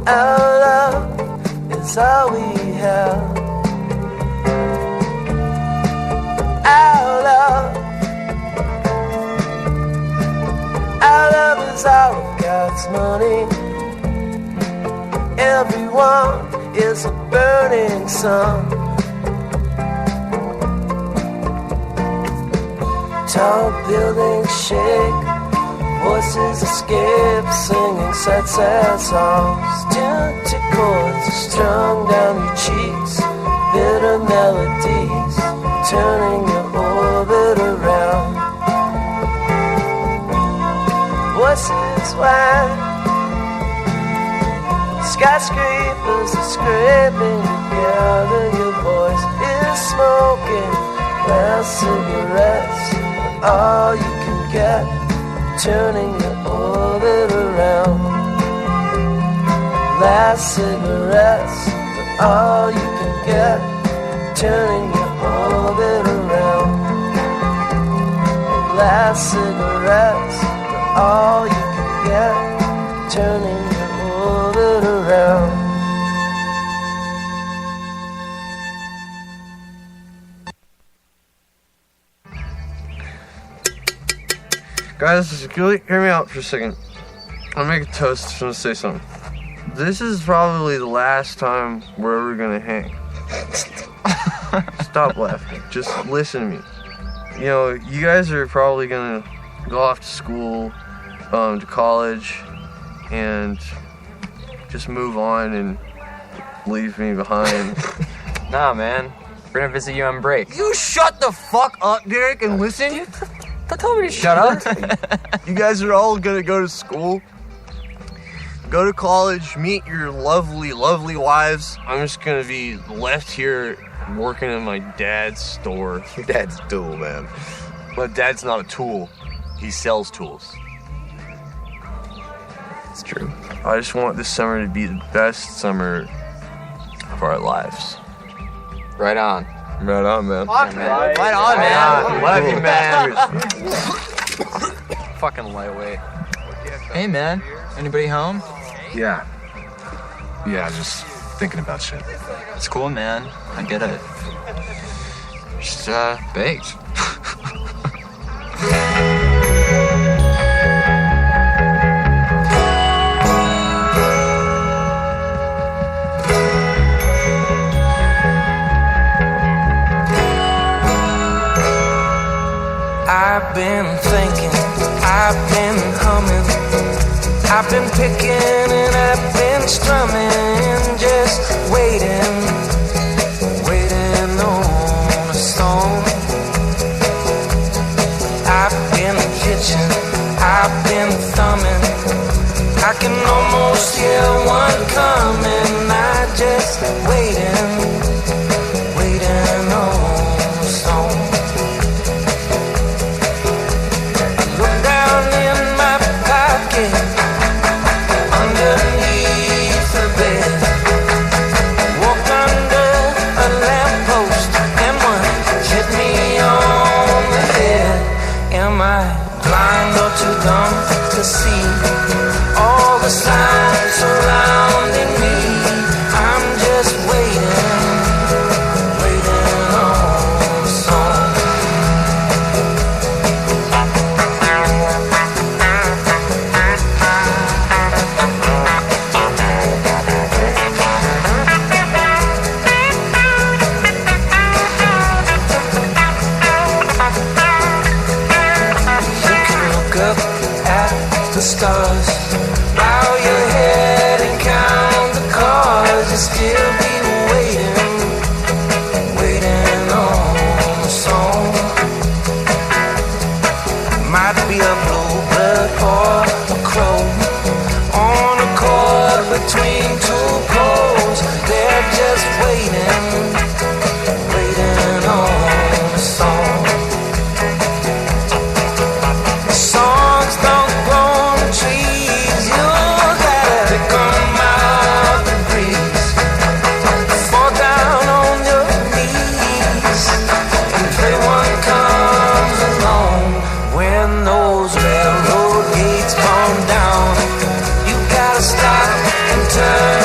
Our love is all we have. Our love is all of God's money. Everyone is a burning sun. Tall buildings shake, voices escape, singing sad, sad songs. Tuned chords are strung down your cheeks, bitter melodies turning your orbit around. Voices whine, skyscrapers are scraping together. Your voice is smoking last cigarettes, all you can get, turning your orbit around. Last cigarettes, all you can get, turning your orbit around. Last cigarettes, all you can get, turning your orbit around. Guys, hear me out for a second. I'll make a toast. Just want to say something. This is probably the last time we're ever gonna hang. Stop laughing. Just listen to me. You know, you guys are probably gonna go off to school, to college, and just move on and leave me behind. Nah, man. We're gonna visit you on break. You shut the fuck up, Derek, and listen. Don't tell me to shut up. You guys are all gonna go to school, go to college, meet your lovely, lovely wives. I'm just gonna be left here working in my dad's store. Your dad's a tool, man. My dad's not a tool. He sells tools. It's true. I just want this summer to be the best summer of our lives. Right on. Right on, man. Fuck, man. Right on, man. Love you, man. Fucking lightweight. Hey, man. Anybody home? Yeah. Yeah, just thinking about shit. It's cool, man. I get it. Just, baked. I've been thinking, I've been humming, I've been picking and I've been strumming, just waiting, waiting on a song. I've been pitching, I've been thumbing, I can almost hear one coming. I just waiting, waiting on a song. Underneath the bed, walked under a lamppost, and one hit me on the head. Am I blind or too dumb to see all the signs surrounding me? I'm just waiting, waiting on a song. Stars, bow your head and count the cars. You'll still be waiting, waiting on a song. Might be a bluebird or a crow on a chord between two poles. They're just waiting, waiting on a song. Songs don't grow on trees, you gotta pick 'em out the breeze. Fall down on your knees and pray one comes along. When those railroad gates come down, you gotta stop and turn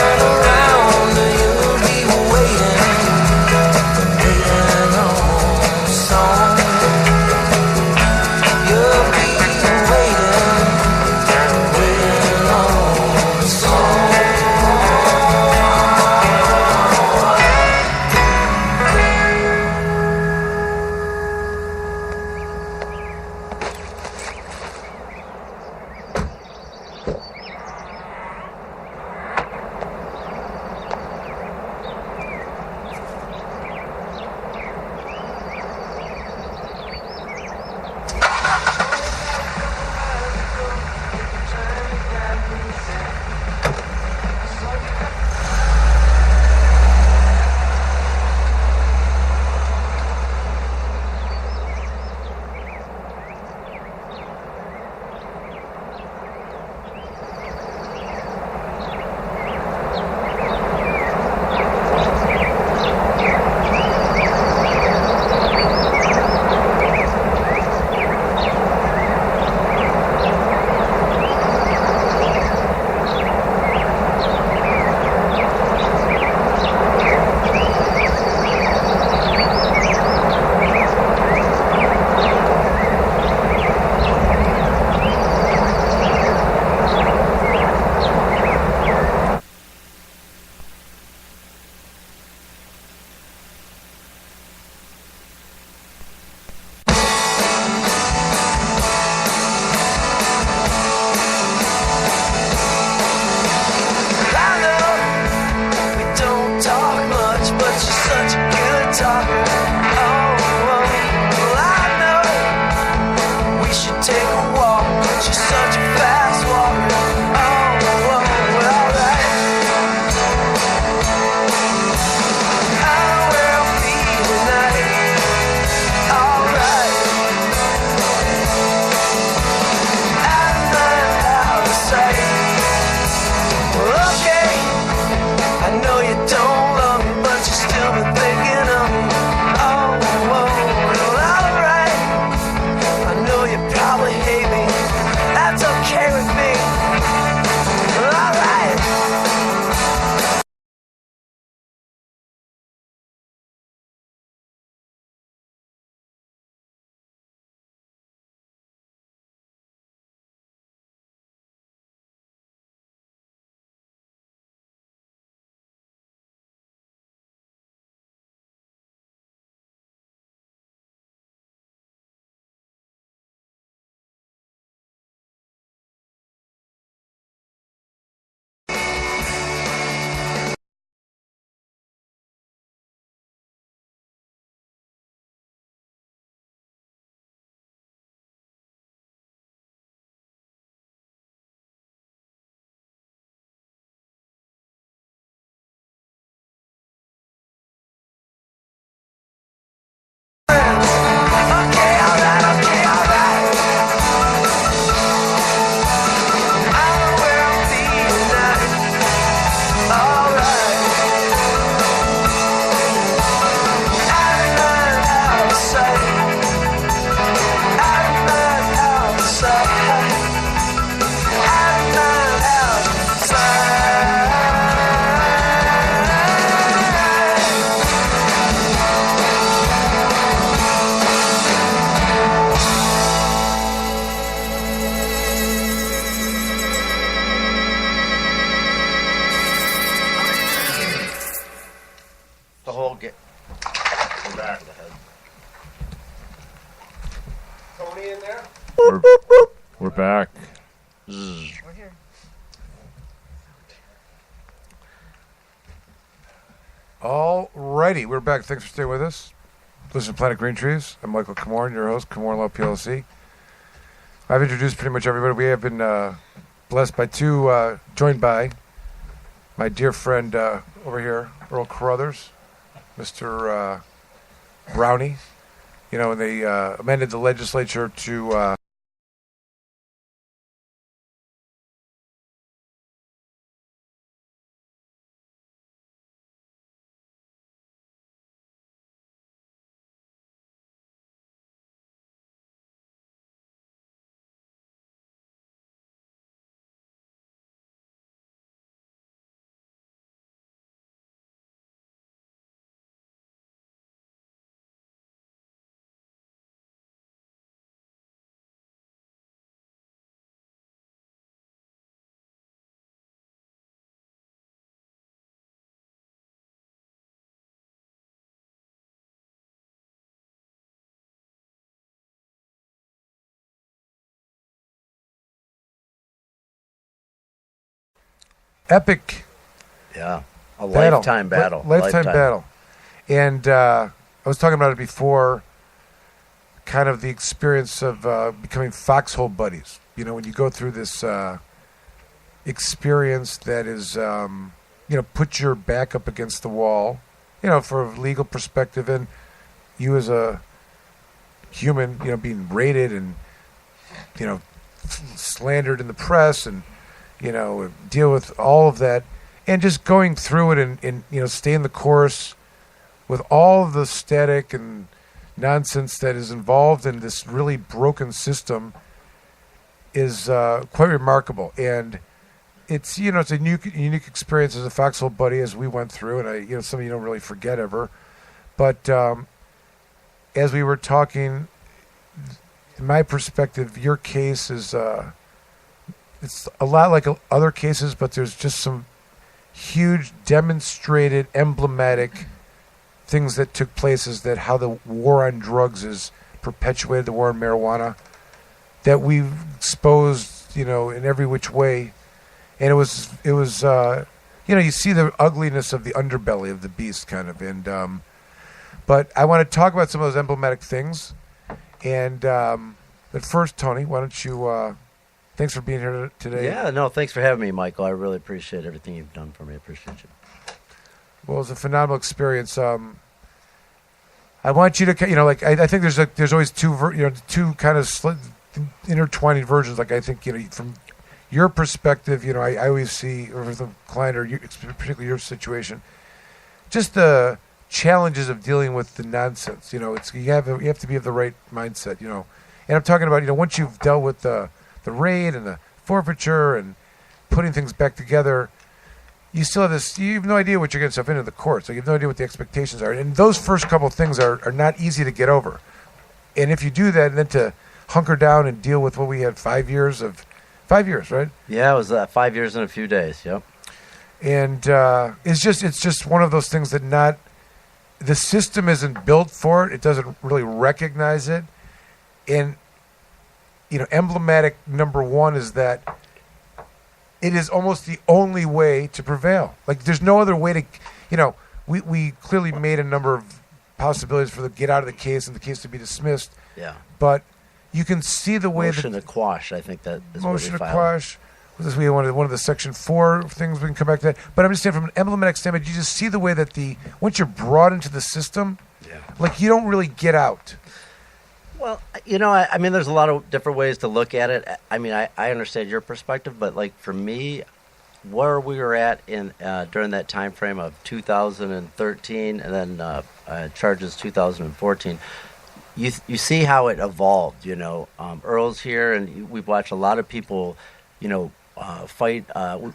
talker. Oh, well, I know we should take a walk. She's such a fast walker. Oh, well, alright. I know where I'll be tonight. Alright. Out of sight. Well, okay. I know you don't love me, but you still been thinking of me. Oh, well, alright. I know you probably hate me. That's okay with me. Well, alright. The whole get. Back. Tony in there? We're back. We're here. Alrighty, we're back. Thanks for staying with us. Listen to Planet Green Trees. I'm Michael Kamorn, your host, Kamorn Law PLC. I've introduced pretty much everybody. We have been blessed by joined by my dear friend over here, Earl Carruthers, Mr. Brownie. You know, and they amended the legislature to epic Yeah. A battle. lifetime battle. Lifetime battle. And I was talking about it before, kind of the experience of becoming foxhole buddies. You know, when you go through this experience that is, put your back up against the wall, for a legal perspective, and you as a human, being rated and, slandered in the press and, deal with all of that, and just going through it and staying the course with all of the static and nonsense that is involved in this really broken system is quite remarkable. And it's, it's a unique experience as a foxhole buddy as we went through, and some of you don't really forget ever. But as we were talking, in my perspective, your case is it's a lot like other cases, but there's just some huge demonstrated emblematic things that took place, is that how the war on drugs is perpetuated, the war on marijuana, that we've exposed, in every which way. And it was you see the ugliness of the underbelly of the beast, kind of. And But I want to talk about some of those emblematic things. And but first, Tony, why don't you? Thanks for being here today. Yeah, no, thanks for having me, Michael. I really appreciate everything you've done for me. I appreciate you. Well, it was a phenomenal experience. I want you to, like I think there's always two kind of intertwining versions. Like I think, from your perspective, I always see, or the client, or particularly your situation, just the challenges of dealing with the nonsense. It's you have to be of the right mindset. And I'm talking about once you've dealt with the raid and the forfeiture and putting things back together, you still have this. You have no idea what you're getting yourself into the court, so you have no idea what the expectations are. And those first couple of things are not easy to get over. And if you do that, and then to hunker down and deal with what we had 5 years, right? Yeah, it was 5 years and a few days. Yep. And it's just one of those things that the system isn't built for it. It doesn't really recognize it. And emblematic number one is that it is almost the only way to prevail. Like there's no other way to, we clearly made a number of possibilities for the get out of the case and the case to be dismissed. Yeah. But you can see the way motion to quash. I think that is motion to what we filed. quash. We wanted one of the Section 4 things. We can come back to that. But I'm just saying, from an emblematic standpoint, you just see the way that once you're brought into the system, like you don't really get out. Well, I mean, there's a lot of different ways to look at it. I mean, I understand your perspective, but like for me, where we were at in during that time frame of 2013 and then charges 2014, you see how it evolved. Earl's here, and we've watched a lot of people, fight.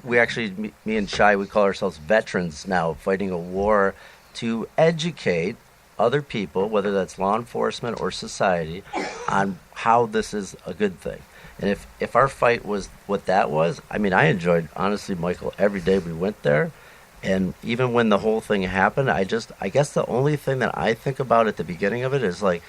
We actually, me and Shai, we call ourselves veterans now, fighting a war to educate other people, whether that's law enforcement or society, on how this is a good thing. And if our fight was what that was, I mean, I enjoyed, honestly, Michael, every day we went there. And even when the whole thing happened, I guess the only thing that I think about at the beginning of it is like,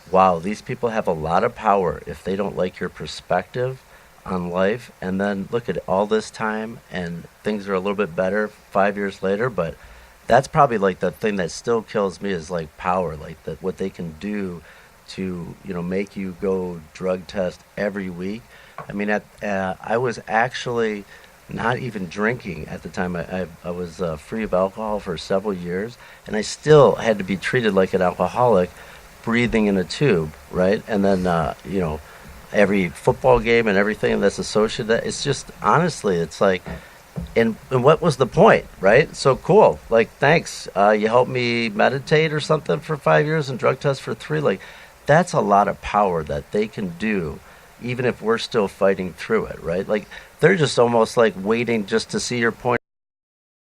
wow, these people have a lot of power if they don't like your perspective on life. And then look at all this time and things are a little bit better 5 years later, but that's probably like the thing that still kills me is like power, like what they can do to make you go drug test every week. I mean, I was actually not even drinking at the time. I was free of alcohol for several years, and I still had to be treated like an alcoholic, breathing in a tube, right? And then every football game and everything that's associated with that. It's just honestly, it's like. And what was the point, right? So cool. Like, thanks. You helped me meditate or something for 5 years and drug test for 3. Like, that's a lot of power that they can do, even if we're still fighting through it, right? Like, they're just almost like waiting just to see your point.